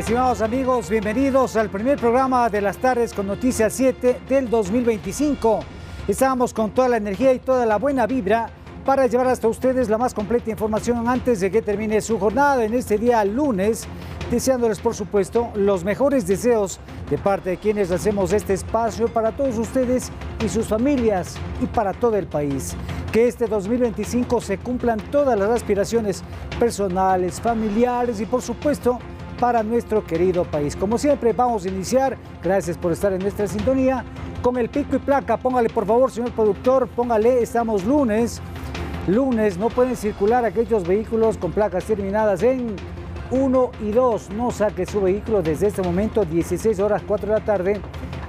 Estimados amigos, bienvenidos al primer programa de las tardes con Noticias 7 del 2025. Estamos con toda la energía y toda la buena vibra para llevar hasta ustedes la más completa información antes de que termine su jornada en este día lunes, deseándoles por supuesto los mejores deseos de parte de quienes hacemos este espacio para todos ustedes y sus familias y para todo el país. Que este 2025 se cumplan todas las aspiraciones personales, familiares y por supuesto para nuestro querido país. Como siempre vamos a iniciar, gracias por estar en nuestra sintonía, con el pico y placa. Póngale por favor, señor productor, póngale, estamos lunes. Lunes no pueden circular aquellos vehículos con placas terminadas en 1 y 2. No saque su vehículo desde este momento, 16 horas 4 de la tarde,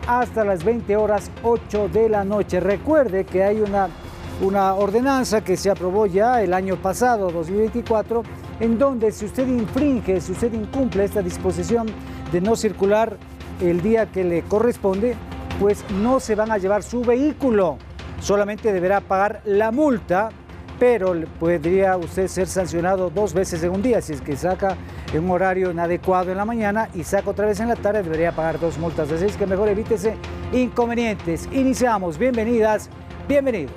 hasta las 20 horas 8 de la noche. Recuerde que hay una ordenanza que se aprobó ya el año pasado, 2024, en donde si usted infringe, si usted incumple esta disposición de no circular el día que le corresponde, pues no se van a llevar su vehículo. Solamente deberá pagar la multa, pero podría usted ser sancionado 2 veces en un día. Si es que saca en un horario inadecuado en la mañana y saca otra vez en la tarde, debería pagar 2 multas. Así es que mejor evítese inconvenientes. Iniciamos. Bienvenidas, bienvenidos.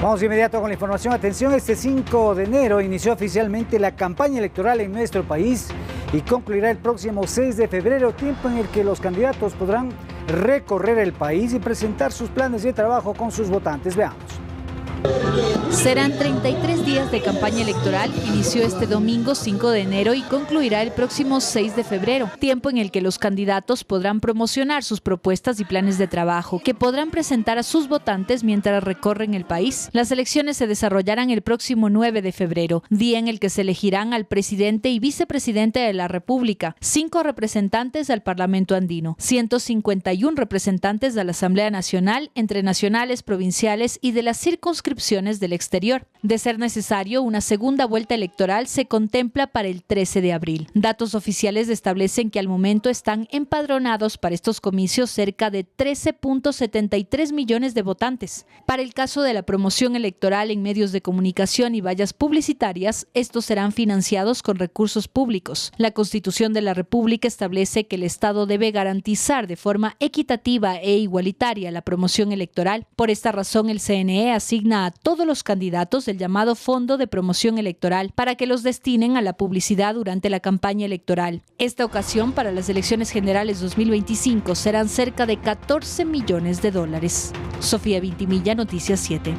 Vamos de inmediato con la información. Atención, este 5 de enero inició oficialmente la campaña electoral en nuestro país y concluirá el próximo 6 de febrero, tiempo en el que los candidatos podrán recorrer el país y presentar sus planes de trabajo con sus votantes. Veamos. Serán 33 días de campaña electoral, inició este domingo 5 de enero y concluirá el próximo 6 de febrero, tiempo en el que los candidatos podrán promocionar sus propuestas y planes de trabajo, que podrán presentar a sus votantes mientras recorren el país. Las elecciones se desarrollarán el próximo 9 de febrero, día en el que se elegirán al presidente y vicepresidente de la República, 5 representantes al Parlamento andino, 151 representantes de la Asamblea Nacional, entre nacionales, provinciales y de las circunscripciones del exterior. De ser necesario, una segunda vuelta electoral se contempla para el 13 de abril. Datos oficiales establecen que al momento están empadronados para estos comicios cerca de 13.73 millones de votantes. Para el caso de la promoción electoral en medios de comunicación y vallas publicitarias, estos serán financiados con recursos públicos. La Constitución de la República establece que el Estado debe garantizar de forma equitativa e igualitaria la promoción electoral. Por esta razón, el CNE asigna a todos los candidatos el llamado Fondo de Promoción Electoral para que los destinen a la publicidad durante la campaña electoral. Esta ocasión, para las elecciones generales 2025, serán cerca de 14 millones de dólares. Sofía Vintimilla, Noticias 7.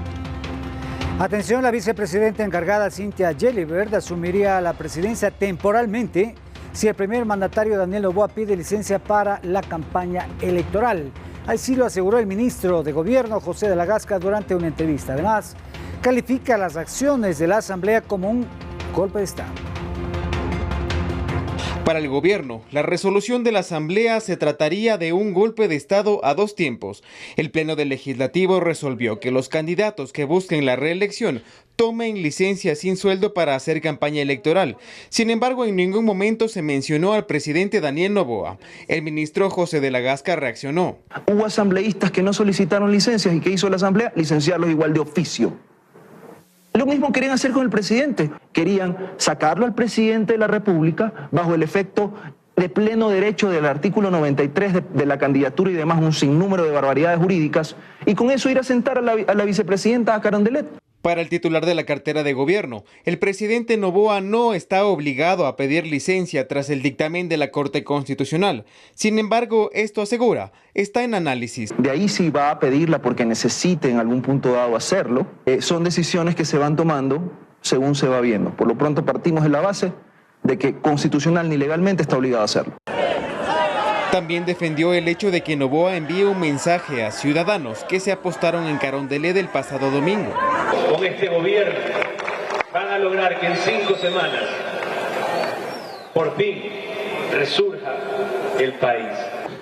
Atención, la vicepresidenta encargada Cynthia Gelibert asumiría la presidencia temporalmente si el primer mandatario Daniel Noboa pide licencia para la campaña electoral. Así lo aseguró el ministro de Gobierno, José de la Gasca, durante una entrevista. Además, califica las acciones de la Asamblea como un golpe de Estado. Para el gobierno, la resolución de la Asamblea se trataría de un golpe de Estado a 2 tiempos. El Pleno del Legislativo resolvió que los candidatos que busquen la reelección tomen licencia sin sueldo para hacer campaña electoral. Sin embargo, en ningún momento se mencionó al presidente Daniel Noboa. El ministro José de la Gasca reaccionó. Hubo asambleístas que no solicitaron licencias y ¿qué hizo la Asamblea? Licenciarlos igual de oficio. Lo mismo querían hacer con el presidente. Querían sacarlo al presidente de la República bajo el efecto de pleno derecho del artículo 93 de la candidatura y demás, un sinnúmero de barbaridades jurídicas, y con eso ir a sentar a la vicepresidenta Carondelet. Para el titular de la cartera de gobierno, el presidente Noboa no está obligado a pedir licencia tras el dictamen de la Corte Constitucional. Sin embargo, esto asegura, está en análisis. De ahí sí va a pedirla porque necesite en algún punto dado hacerlo. Son decisiones que se van tomando según se va viendo. Por lo pronto partimos de la base de que constitucional ni legalmente está obligado a hacerlo. También defendió el hecho de que Noboa envíe un mensaje a ciudadanos que se apostaron en Carondelet el pasado domingo. Con este gobierno van a lograr que en 5 semanas por fin resurja el país.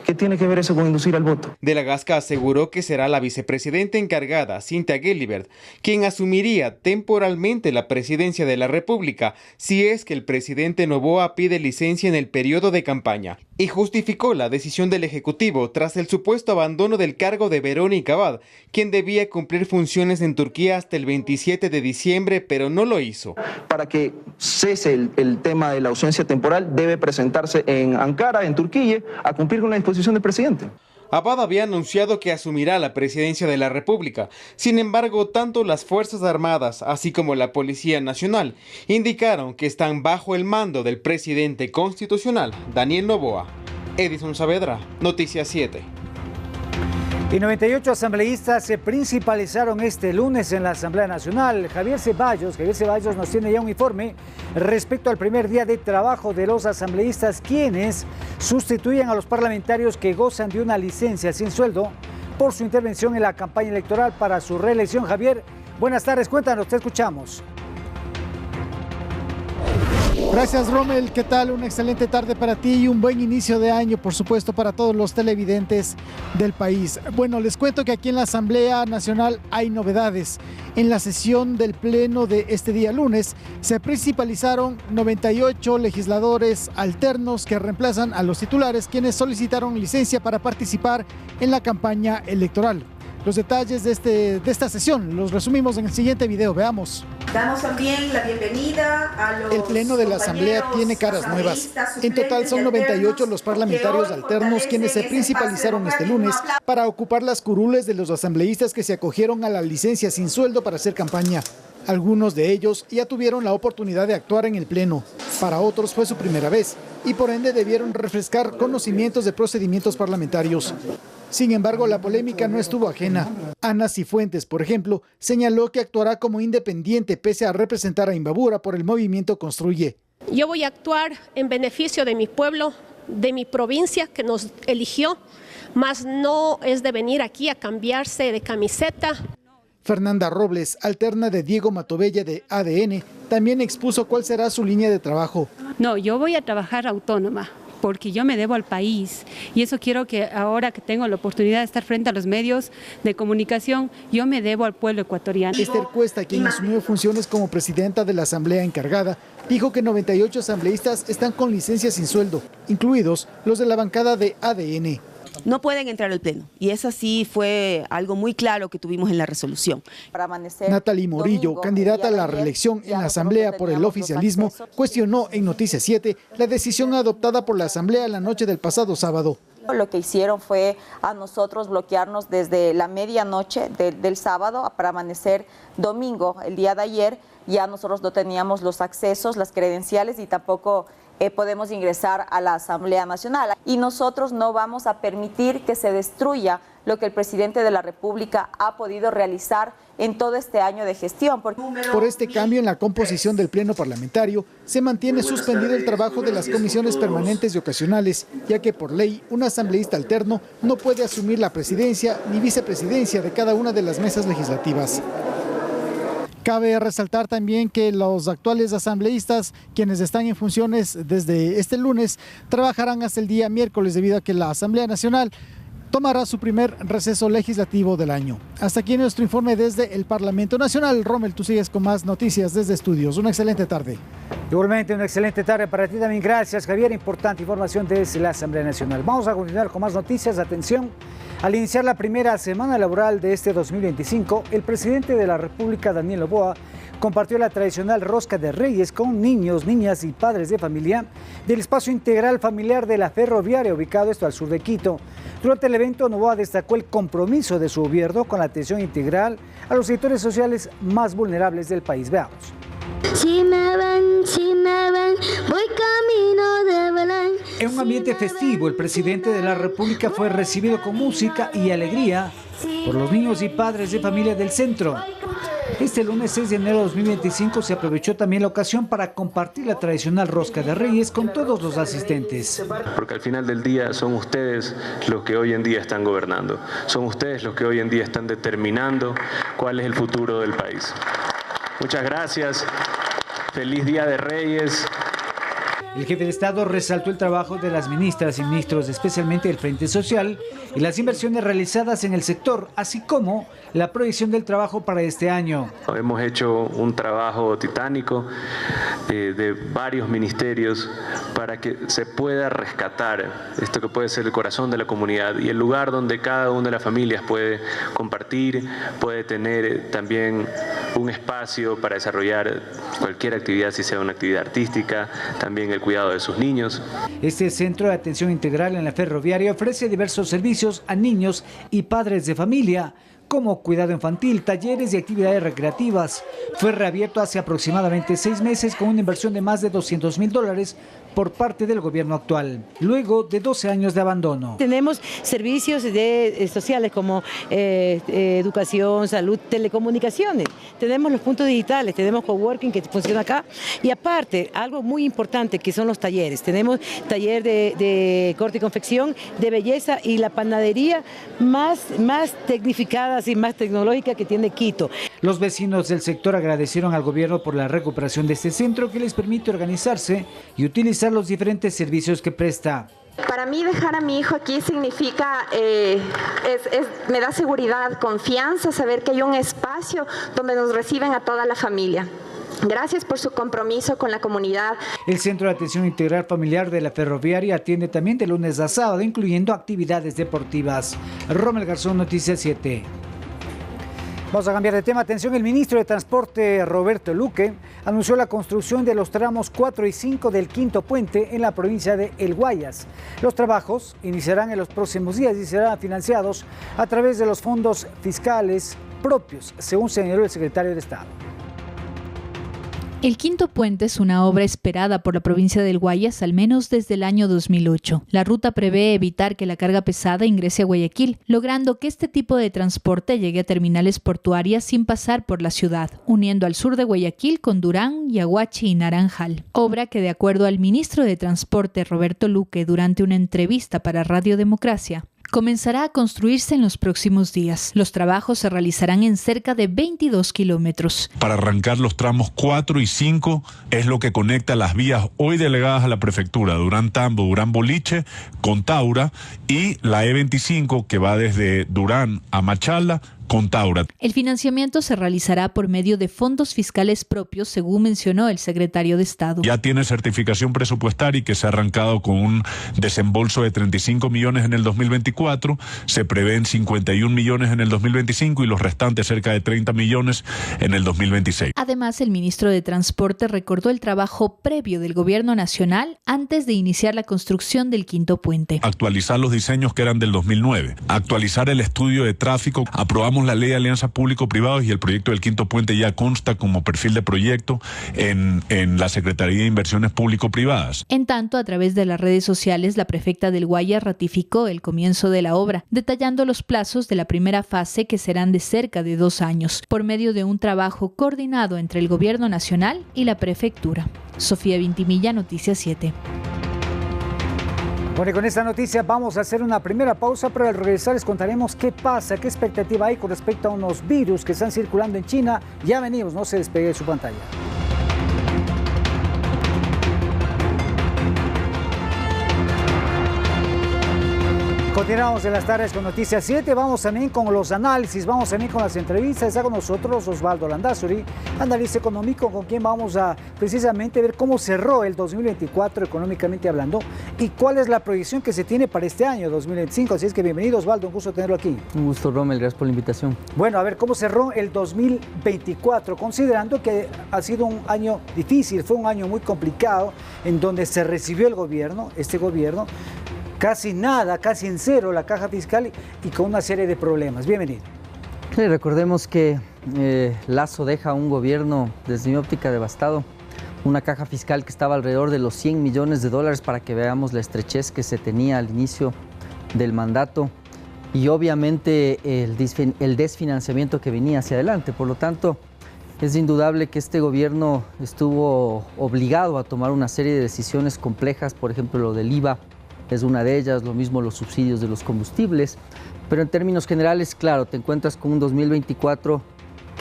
¿Qué tiene que ver eso con inducir al voto? De la Gasca aseguró que será la vicepresidenta encargada, Cynthia Gelibert, quien asumiría temporalmente la presidencia de la República si es que el presidente Noboa pide licencia en el periodo de campaña. y justificó la decisión del Ejecutivo tras el supuesto abandono del cargo de Verónica Abad, quien debía cumplir funciones en Turquía hasta el 27 de diciembre, pero no lo hizo. Para que cese el tema de la ausencia temporal, debe presentarse en Ankara, en Turquía, a cumplir con la disposición del presidente. Abad había anunciado que asumirá la presidencia de la República. Sin embargo, tanto las Fuerzas Armadas, así como la Policía Nacional, indicaron que están bajo el mando del presidente constitucional, Daniel Noboa. Edison Saavedra, Noticias 7. Y 98 asambleístas se principalizaron este lunes en la Asamblea Nacional. Javier Ceballos nos tiene ya un informe respecto al primer día de trabajo de los asambleístas, quienes sustituyen a los parlamentarios que gozan de una licencia sin sueldo por su intervención en la campaña electoral para su reelección. Javier, buenas tardes, cuéntanos, te escuchamos. Gracias, Rommel. ¿Qué tal? Una excelente tarde para ti y un buen inicio de año, por supuesto, para todos los televidentes del país. Bueno, les cuento que aquí en la Asamblea Nacional hay novedades. En la sesión del Pleno de este día lunes se principalizaron 98 legisladores alternos que reemplazan a los titulares, quienes solicitaron licencia para participar en la campaña electoral. Los detalles de esta sesión los resumimos en el siguiente video. Veamos. Damos también la bienvenida a los El Pleno de la Asamblea tiene caras nuevas. En total son 98 los parlamentarios alternos quienes se principalizaron este lunes para ocupar las curules de los asambleístas que se acogieron a la licencia sin sueldo para hacer campaña. Algunos de ellos ya tuvieron la oportunidad de actuar en el Pleno. Para otros fue su primera vez y por ende debieron refrescar conocimientos de procedimientos parlamentarios. Sin embargo, la polémica no estuvo ajena. Ana Cifuentes, por ejemplo, señaló que actuará como independiente pese a representar a Imbabura por el movimiento Construye. Yo voy a actuar en beneficio de mi pueblo, de mi provincia que nos eligió, más no es de venir aquí a cambiarse de camiseta. Fernanda Robles, alterna de Diego Matobella de ADN, también expuso cuál será su línea de trabajo. No, yo voy a trabajar autónoma, porque yo me debo al país y eso quiero que ahora que tengo la oportunidad de estar frente a los medios de comunicación, yo me debo al pueblo ecuatoriano. Esther Cuesta, quien asumió funciones como presidenta de la Asamblea encargada, dijo que 98 asambleístas están con licencia sin sueldo, incluidos los de la bancada de ADN. No pueden entrar al Pleno y eso sí fue algo muy claro que tuvimos en la resolución. Natalie Morillo, candidata a la reelección en la Asamblea por el oficialismo, cuestionó en Noticias 7 la decisión adoptada por la Asamblea la noche del pasado sábado. Lo que hicieron fue a nosotros bloquearnos desde la medianoche del sábado para amanecer domingo, el día de ayer. Ya nosotros no teníamos los accesos, las credenciales y tampoco podemos ingresar a la Asamblea Nacional. Y nosotros no vamos a permitir que se destruya lo que el presidente de la República ha podido realizar en todo este año de gestión. Por este cambio en la composición del Pleno Parlamentario, se mantiene suspendido el trabajo de las comisiones permanentes y ocasionales, ya que por ley un asambleísta alterno no puede asumir la presidencia ni vicepresidencia de cada una de las mesas legislativas. Cabe resaltar también que los actuales asambleístas, quienes están en funciones desde este lunes, trabajarán hasta el día miércoles debido a que la Asamblea Nacional tomará su primer receso legislativo del año. Hasta aquí nuestro informe desde el Parlamento Nacional. Rommel, tú sigues con más noticias desde estudios. Una excelente tarde. Igualmente, una excelente tarde para ti también. Gracias, Javier. Importante información desde la Asamblea Nacional. Vamos a continuar con más noticias. Atención. Al iniciar la primera semana laboral de este 2025, el presidente de la República, Daniel Noboa, compartió la tradicional rosca de Reyes con niños, niñas y padres de familia del espacio integral familiar de la Ferroviaria, ubicado al sur de Quito. Durante el evento, Noboa destacó el compromiso de su gobierno con la atención integral a los sectores sociales más vulnerables del país. Veamos. Si me ven, voy camino de Belén. En un ambiente festivo, el presidente de la República fue recibido con música y alegría por los niños y padres de familia del centro. Este lunes 6 de enero de 2025 se aprovechó también la ocasión para compartir la tradicional rosca de Reyes con todos los asistentes. Porque al final del día son ustedes los que hoy en día están gobernando, son ustedes los que hoy en día están determinando cuál es el futuro del país. Muchas gracias, feliz Día de Reyes. El jefe de Estado resaltó el trabajo de las ministras y ministros, especialmente del Frente Social, y las inversiones realizadas en el sector, así como la proyección del trabajo para este año. Hemos hecho un trabajo titánico de varios ministerios para que se pueda rescatar esto que puede ser el corazón de la comunidad y el lugar donde cada una de las familias puede compartir, puede tener también un espacio para desarrollar cualquier actividad, si sea una actividad artística, también el cuidado de sus niños. Este centro de atención integral en la ferroviaria ofrece diversos servicios a niños y padres de familia, como cuidado infantil, talleres y actividades recreativas. Fue reabierto hace aproximadamente 6 meses con una inversión de más de $200,000 por parte del gobierno actual, luego de 12 años de abandono. Tenemos servicios sociales como educación, salud, telecomunicaciones. Tenemos los puntos digitales, tenemos coworking que funciona acá. Y aparte, algo muy importante que son los talleres. Tenemos taller de corte y confección, de belleza y la panadería más tecnificada y más tecnológica que tiene Quito. Los vecinos del sector agradecieron al gobierno por la recuperación de este centro que les permite organizarse y utilizar los diferentes servicios que presta. Para mí dejar a mi hijo aquí significa, me da seguridad, confianza, saber que hay un espacio donde nos reciben a toda la familia. Gracias por su compromiso con la comunidad. El Centro de Atención Integral Familiar de la Ferroviaria atiende también de lunes a sábado, incluyendo actividades deportivas. Rommel Garzón, Noticias 7. Vamos a cambiar de tema. Atención, el ministro de Transporte, Roberto Luque, anunció la construcción de los tramos 4 y 5 del quinto puente en la provincia de El Guayas. Los trabajos iniciarán en los próximos días y serán financiados a través de los fondos fiscales propios, según señaló el secretario de Estado. El quinto puente es una obra esperada por la provincia del Guayas al menos desde el año 2008. La ruta prevé evitar que la carga pesada ingrese a Guayaquil, logrando que este tipo de transporte llegue a terminales portuarias sin pasar por la ciudad, uniendo al sur de Guayaquil con Durán, Yaguachi y Naranjal. Obra que, de acuerdo al ministro de Transporte Roberto Luque durante una entrevista para Radio Democracia, comenzará a construirse en los próximos días. Los trabajos se realizarán en cerca de 22 kilómetros. Para arrancar los tramos 4 y 5 es lo que conecta las vías hoy delegadas a la prefectura, Durán-Tambo, Durán-Boliche, con Taura, y la E25 que va desde Durán a Machala, con Taura. El financiamiento se realizará por medio de fondos fiscales propios, según mencionó el secretario de Estado. Ya tiene certificación presupuestaria y que se ha arrancado con un desembolso de 35 millones en el 2024, se prevén 51 millones en el 2025 y los restantes cerca de 30 millones en el 2026. Además, el ministro de Transporte recordó el trabajo previo del gobierno nacional antes de iniciar la construcción del quinto puente. Actualizar los diseños que eran del 2009, actualizar el estudio de tráfico, aprobamos la ley de alianza público-privados y el proyecto del quinto puente ya consta como perfil de proyecto en la Secretaría de Inversiones Público-Privadas. En tanto, a través de las redes sociales, la prefecta del Guayas ratificó el comienzo de la obra, detallando los plazos de la primera fase que serán de cerca de 2 años, por medio de un trabajo coordinado entre el gobierno nacional y la prefectura. Sofía Vintimilla, Noticias 7. Bueno, y con esta noticia vamos a hacer una primera pausa, pero al regresar les contaremos qué pasa, qué expectativa hay con respecto a unos virus que están circulando en China. Ya venimos, no se despegue de su pantalla. Continuamos en las tardes con Noticias 7, vamos también con los análisis, vamos también con las entrevistas. Está con nosotros Osvaldo Landázuri, analista económico, con quien vamos a precisamente ver cómo cerró el 2024 económicamente hablando y cuál es la proyección que se tiene para este año 2025. Así es que bienvenido, Osvaldo, un gusto tenerlo aquí. Un gusto, Rommel, gracias por la invitación. Bueno, a ver cómo cerró el 2024, considerando que ha sido un año difícil, fue un año muy complicado en donde se recibió el gobierno, este gobierno, casi nada, casi en cero la caja fiscal y con una serie de problemas. Bienvenido. Sí, recordemos que Lasso deja un gobierno, desde mi óptica, devastado. Una caja fiscal que estaba alrededor de los $100 millones para que veamos la estrechez que se tenía al inicio del mandato y obviamente el desfinanciamiento que venía hacia adelante. Por lo tanto, es indudable que este gobierno estuvo obligado a tomar una serie de decisiones complejas, por ejemplo, lo del IVA, es una de ellas, lo mismo los subsidios de los combustibles, pero en términos generales, claro, te encuentras con un 2024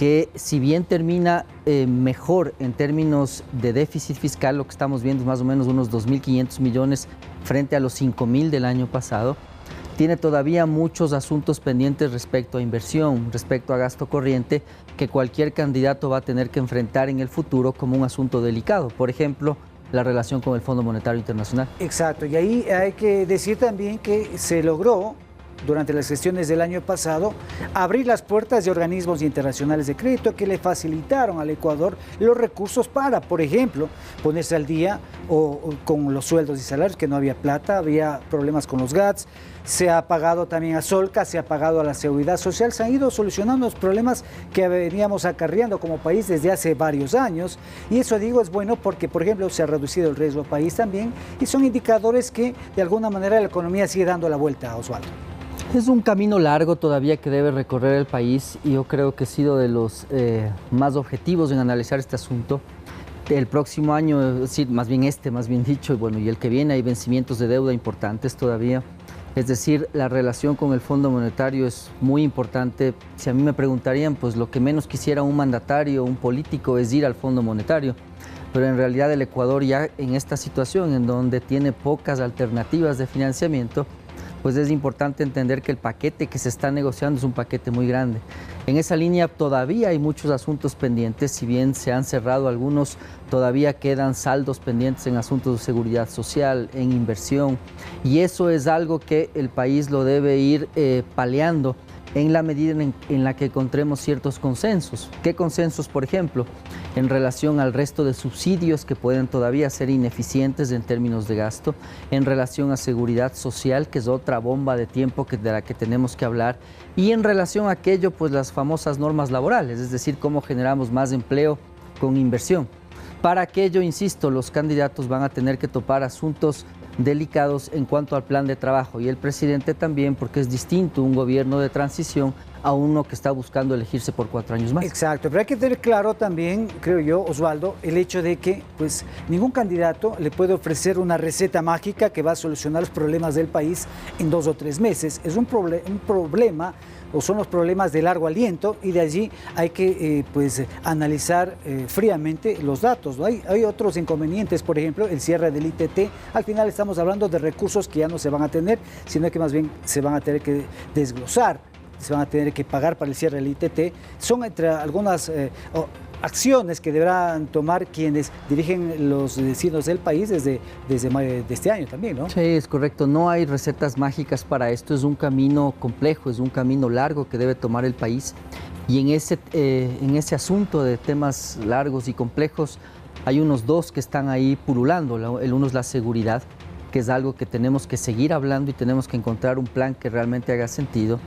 que si bien termina mejor en términos de déficit fiscal, lo que estamos viendo es más o menos unos 2.500 millones frente a los 5.000 del año pasado, tiene todavía muchos asuntos pendientes respecto a inversión, respecto a gasto corriente, que cualquier candidato va a tener que enfrentar en el futuro como un asunto delicado. Por ejemplo, la relación con el Fondo Monetario Internacional. Exacto, y ahí hay que decir también que se logró, durante las gestiones del año pasado, abrir las puertas de organismos internacionales de crédito que le facilitaron al Ecuador los recursos para, por ejemplo, ponerse al día con los sueldos y salarios, que no había plata, había problemas con los GATS, se ha pagado también a Solca, se ha pagado a la Seguridad Social, se han ido solucionando los problemas que veníamos acarreando como país desde hace varios años, y eso digo es bueno porque, por ejemplo, se ha reducido el riesgo país también, y son indicadores que de alguna manera la economía sigue dando la vuelta, Osvaldo. Es un camino largo todavía que debe recorrer el país, y yo creo que he sido de los más objetivos en analizar este asunto. El próximo año, sí, más bien dicho, y el que viene, hay vencimientos de deuda importantes todavía. Es decir, la relación con el Fondo Monetario es muy importante. Si a mí me preguntarían, pues lo que menos quisiera un mandatario, un político, es ir al Fondo Monetario. Pero en realidad el Ecuador ya en esta situación en donde tiene pocas alternativas de financiamiento, pues es importante entender que el paquete que se está negociando es un paquete muy grande. En esa línea todavía hay muchos asuntos pendientes, si bien se han cerrado algunos, todavía quedan saldos pendientes en asuntos de seguridad social, en inversión, y eso es algo que el país lo debe ir paliando en la medida en la que encontremos ciertos consensos. ¿Qué consensos, por ejemplo? En relación al resto de subsidios que pueden todavía ser ineficientes en términos de gasto, en relación a seguridad social, que es otra bomba de tiempo de la que tenemos que hablar, y en relación a aquello, pues las famosas normas laborales, es decir, cómo generamos más empleo con inversión. Para aquello, insisto, los candidatos van a tener que topar asuntos delicados en cuanto al plan de trabajo, y el presidente también, porque es distinto un gobierno de transición a uno que está buscando elegirse por 4 años más. Exacto, pero hay que tener claro también, creo yo, Osvaldo, el hecho de que pues ningún candidato le puede ofrecer una receta mágica que va a solucionar los problemas del país en 2 o 3 meses. Es un problema, o son los problemas de largo aliento, y de allí hay que analizar fríamente los datos, ¿no? Hay otros inconvenientes, por ejemplo, el cierre del ITT. Al final estamos hablando de recursos que ya no se van a tener, sino que más bien se van a tener que desglosar, se van a tener que pagar para el cierre del ITT. Son entre algunas acciones que deberán tomar quienes dirigen los destinos del país desde mayo de este año también, ¿no? Sí, es correcto. No hay recetas mágicas para esto. Es un camino complejo, es un camino largo que debe tomar el país. Y en ese asunto de temas largos y complejos, hay unos dos que están ahí pululando. El uno es la seguridad, que es algo que tenemos que seguir hablando y tenemos que encontrar un plan que realmente haga sentido.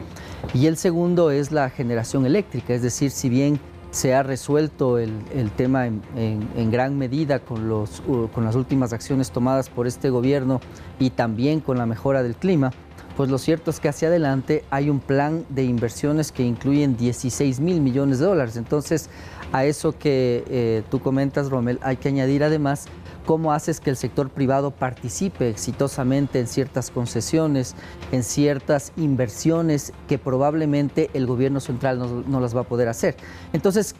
Y el segundo es la generación eléctrica, es decir, si bien se ha resuelto el tema en gran medida con las últimas acciones tomadas por este gobierno y también con la mejora del clima, pues lo cierto es que hacia adelante hay un plan de inversiones que incluyen 16.000 millones de dólares. Entonces, a eso que tú comentas, Rommel, hay que añadir además cómo haces que el sector privado participe exitosamente en ciertas concesiones, en ciertas inversiones que probablemente el gobierno central no las va a poder hacer. Entonces,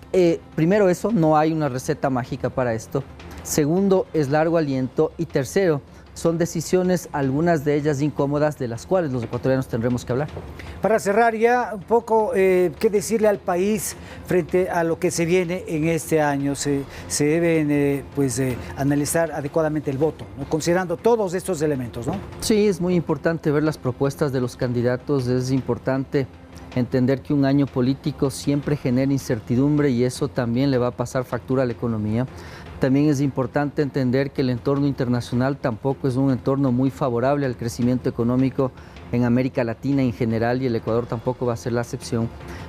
primero eso, no hay una receta mágica para esto. Segundo, es largo aliento. Y tercero, son decisiones, algunas de ellas incómodas, de las cuales los ecuatorianos tendremos que hablar. Para cerrar ya un poco, ¿qué decirle al país frente a lo que se viene en este año? Se deben analizar adecuadamente el voto, ¿no? Considerando todos estos elementos, ¿no? Sí, es muy importante ver las propuestas de los candidatos, es importante entender que un año político siempre genera incertidumbre y eso también le va a pasar factura a la economía. También es importante entender que el entorno internacional tampoco es un entorno muy favorable al crecimiento económico en América Latina en general, y el Ecuador tampoco va a ser la excepción.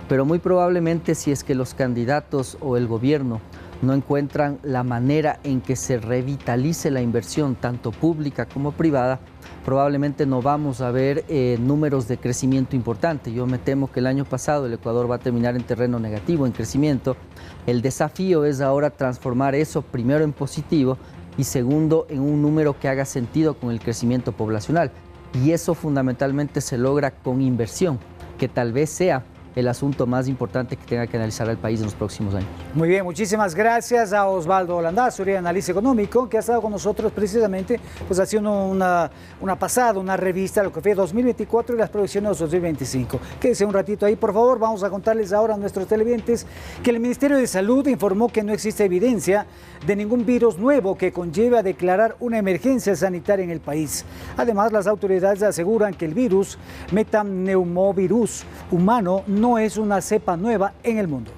Pero muy probablemente, si es que los candidatos o el gobierno no encuentran la manera en que se revitalice la inversión, tanto pública como privada, probablemente no vamos a ver números de crecimiento importante. Yo me temo que el año pasado el Ecuador va a terminar en terreno negativo, en crecimiento. El desafío es ahora transformar eso, primero en positivo y segundo en un número que haga sentido con el crecimiento poblacional. Y eso fundamentalmente se logra con inversión, que tal vez sea el asunto más importante que tenga que analizar el país en los próximos años. Muy bien, muchísimas gracias a Osvaldo Landazuri, analista económico, que ha estado con nosotros precisamente pues haciendo una pasada, una revista de lo que fue 2024 y las proyecciones 2025. Quédese un ratito ahí, por favor. Vamos a contarles ahora a nuestros televidentes que el Ministerio de Salud informó que no existe evidencia de ningún virus nuevo que conlleve a declarar una emergencia sanitaria en el país. Además, las autoridades aseguran que el virus metapneumovirus humano no es una cepa nueva en el mundo.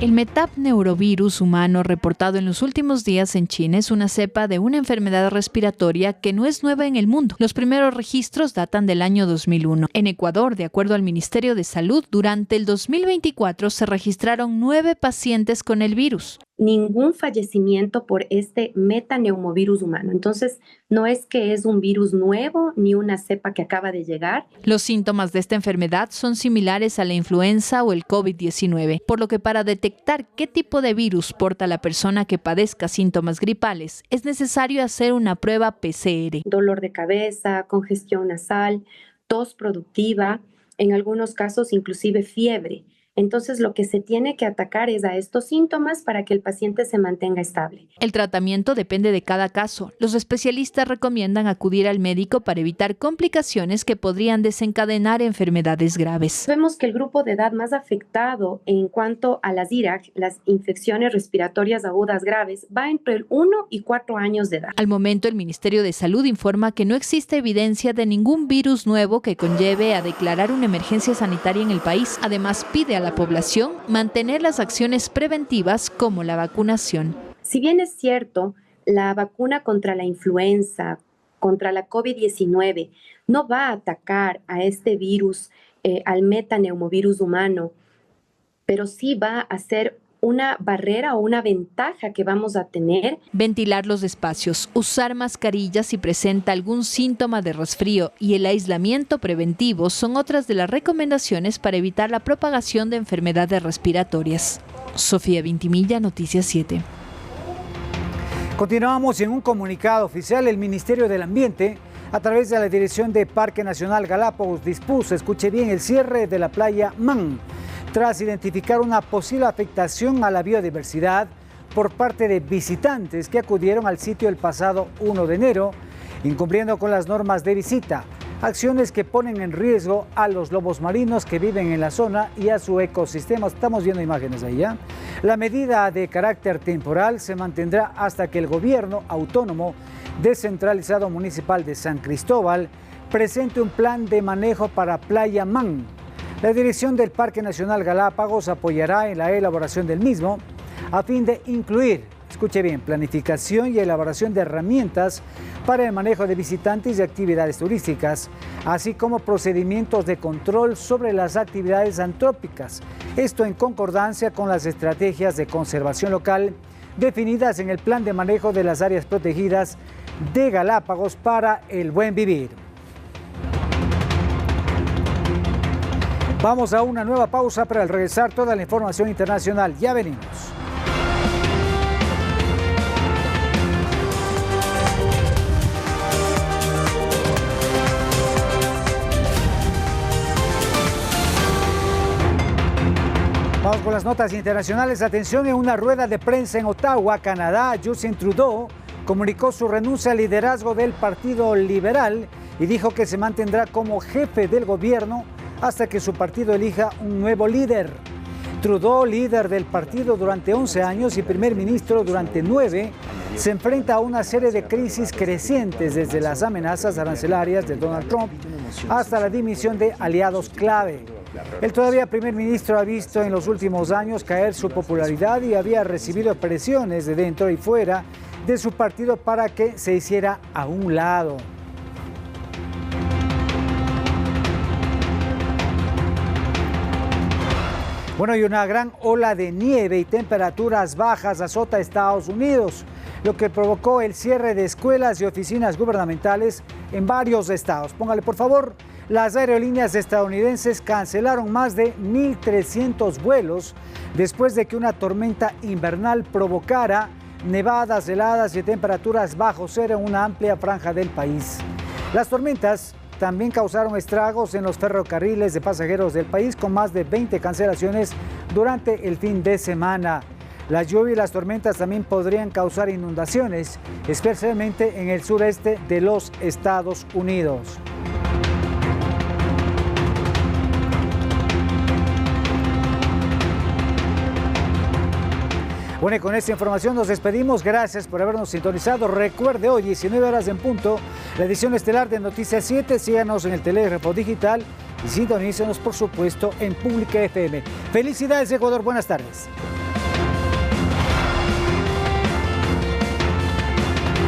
El metapneumovirus humano reportado en los últimos días en China es una cepa de una enfermedad respiratoria que no es nueva en el mundo. Los primeros registros datan del año 2001. En Ecuador, de acuerdo al Ministerio de Salud, durante el 2024 se registraron 9 pacientes con el virus. Ningún fallecimiento por este metapneumovirus humano. Entonces, no es que es un virus nuevo ni una cepa que acaba de llegar. Los síntomas de esta enfermedad son similares a la influenza o el COVID-19, por lo que para detectar qué tipo de virus porta la persona que padezca síntomas gripales, es necesario hacer una prueba PCR. Dolor de cabeza, congestión nasal, tos productiva, en algunos casos inclusive fiebre. Entonces, lo que se tiene que atacar es a estos síntomas para que el paciente se mantenga estable. El tratamiento depende de cada caso. Los especialistas recomiendan acudir al médico para evitar complicaciones que podrían desencadenar enfermedades graves. Vemos que el grupo de edad más afectado en cuanto a las IRAG, las infecciones respiratorias agudas graves, va entre el 1 y 4 años de edad. Al momento, el Ministerio de Salud informa que no existe evidencia de ningún virus nuevo que conlleve a declarar una emergencia sanitaria en el país. Además, pide a la población mantener las acciones preventivas como la vacunación. Si bien es cierto, la vacuna contra la influenza, contra la COVID-19, no va a atacar a este virus, al metapneumovirus humano, pero sí va a ser una barrera o una ventaja que vamos a tener. Ventilar los espacios, usar mascarillas si presenta algún síntoma de resfrío y el aislamiento preventivo son otras de las recomendaciones para evitar la propagación de enfermedades respiratorias. Sofía Vintimilla, Noticias 7. Continuamos en un comunicado oficial. El Ministerio del Ambiente, a través de la Dirección de Parque Nacional Galápagos, dispuso, escuche bien, el cierre de la playa Man, tras identificar una posible afectación a la biodiversidad por parte de visitantes que acudieron al sitio el pasado 1 de enero, incumpliendo con las normas de visita, acciones que ponen en riesgo a los lobos marinos que viven en la zona y a su ecosistema. Estamos viendo imágenes ahí, ¿ya? La medida de carácter temporal se mantendrá hasta que el gobierno autónomo descentralizado municipal de San Cristóbal presente un plan de manejo para Playa Man. La dirección del Parque Nacional Galápagos apoyará en la elaboración del mismo a fin de incluir, escuche bien, planificación y elaboración de herramientas para el manejo de visitantes y actividades turísticas, así como procedimientos de control sobre las actividades antrópicas. Esto en concordancia con las estrategias de conservación local definidas en el Plan de Manejo de las Áreas Protegidas de Galápagos para el Buen Vivir. Vamos a una nueva pausa para al regresar toda la información internacional. Ya venimos. Vamos con las notas internacionales. Atención, en una rueda de prensa en Ottawa, Canadá, Justin Trudeau comunicó su renuncia al liderazgo del Partido Liberal y dijo que se mantendrá como jefe del gobierno hasta que su partido elija un nuevo líder. Trudeau, líder del partido durante 11 años y primer ministro durante 9, se enfrenta a una serie de crisis crecientes, desde las amenazas arancelarias de Donald Trump hasta la dimisión de aliados clave. El todavía primer ministro ha visto en los últimos años caer su popularidad y había recibido presiones de dentro y fuera de su partido para que se hiciera a un lado. Bueno, y una gran ola de nieve y temperaturas bajas azota a Estados Unidos, lo que provocó el cierre de escuelas y oficinas gubernamentales en varios estados. Póngale, por favor. Las aerolíneas estadounidenses cancelaron más de 1.300 vuelos después de que una tormenta invernal provocara nevadas, heladas y temperaturas bajo cero en una amplia franja del país. Las tormentas también causaron estragos en los ferrocarriles de pasajeros del país, con más de 20 cancelaciones durante el fin de semana. La lluvia y las tormentas también podrían causar inundaciones, especialmente en el sureste de los Estados Unidos. Bueno, y con esta información nos despedimos. Gracias por habernos sintonizado. Recuerde, hoy 19 horas en punto, la edición estelar de Noticias 7. Síganos en el telégrafo digital y sintonícenos, por supuesto, en Pública FM. Felicidades, Ecuador. Buenas tardes.